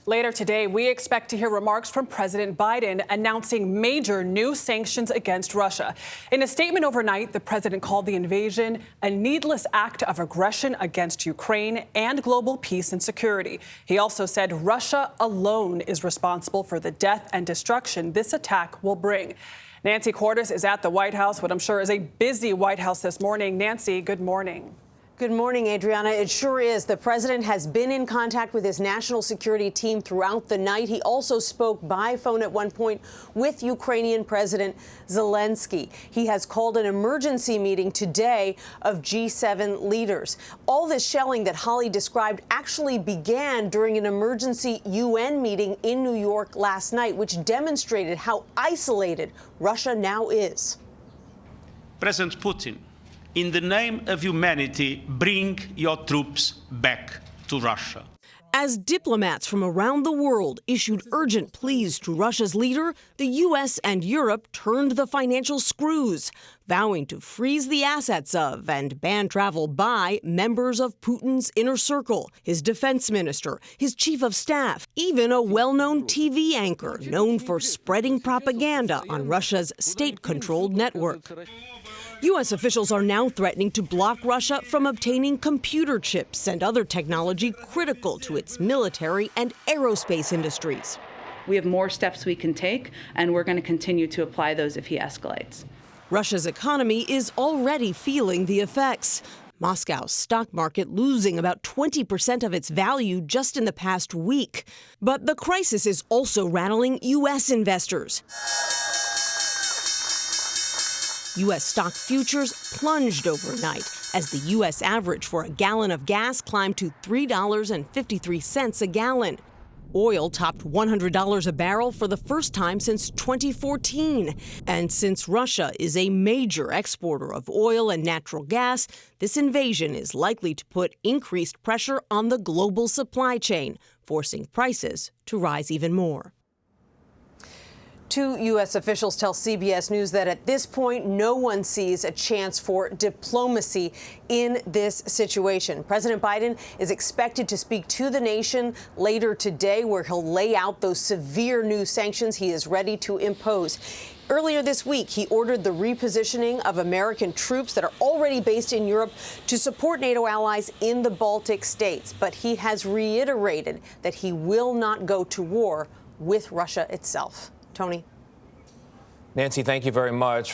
Later today, we expect to hear remarks from President Biden announcing major new sanctions against Russia. In a statement overnight, the president called the invasion a needless act of aggression against Ukraine and global peace and security. He also said Russia alone is responsible for the death and destruction this attack will bring. Nancy Cordes is at the White House, what I'm sure is a busy White House this morning. Nancy, good morning. Good morning, Adriana. It sure is. The president has been in contact with his national security team throughout the night. He also spoke by phone at one point with Ukrainian President Zelensky. He has called an emergency meeting today of G7 leaders. All this shelling that Holly described actually began during an emergency UN meeting in New York last night, which demonstrated how isolated Russia now is. President Putin, in the name of humanity, bring your troops back to Russia. As diplomats from around the world issued urgent pleas to Russia's leader, the U.S. and Europe turned the financial screws, vowing to freeze the assets of and ban travel by members of Putin's inner circle, his defense minister, his chief of staff, even a well-known TV anchor known for spreading propaganda on Russia's state-controlled network. U.S. officials are now threatening to block Russia from obtaining computer chips and other technology critical to its military and aerospace industries. We have more steps we can take, and we're going to continue to apply those if he escalates. Russia's economy is already feeling the effects. Moscow's stock market losing about 20% of its value just in the past week. But the crisis is also rattling U.S. investors. U.S. stock futures plunged overnight as the U.S. average for a gallon of gas climbed to $3.53 a gallon. Oil topped $100 a barrel for the first time since 2014. And since Russia is a major exporter of oil and natural gas, this invasion is likely to put increased pressure on the global supply chain, forcing prices to rise even more. Two U.S. officials tell CBS News that at this point, no one sees a chance for diplomacy in this situation. President Biden is expected to speak to the nation later today, where he'll lay out those severe new sanctions he is ready to impose. Earlier this week, he ordered the repositioning of American troops that are already based in Europe to support NATO allies in the Baltic states. But he has reiterated that he will not go to war with Russia itself. Tony. Nancy, thank you very much.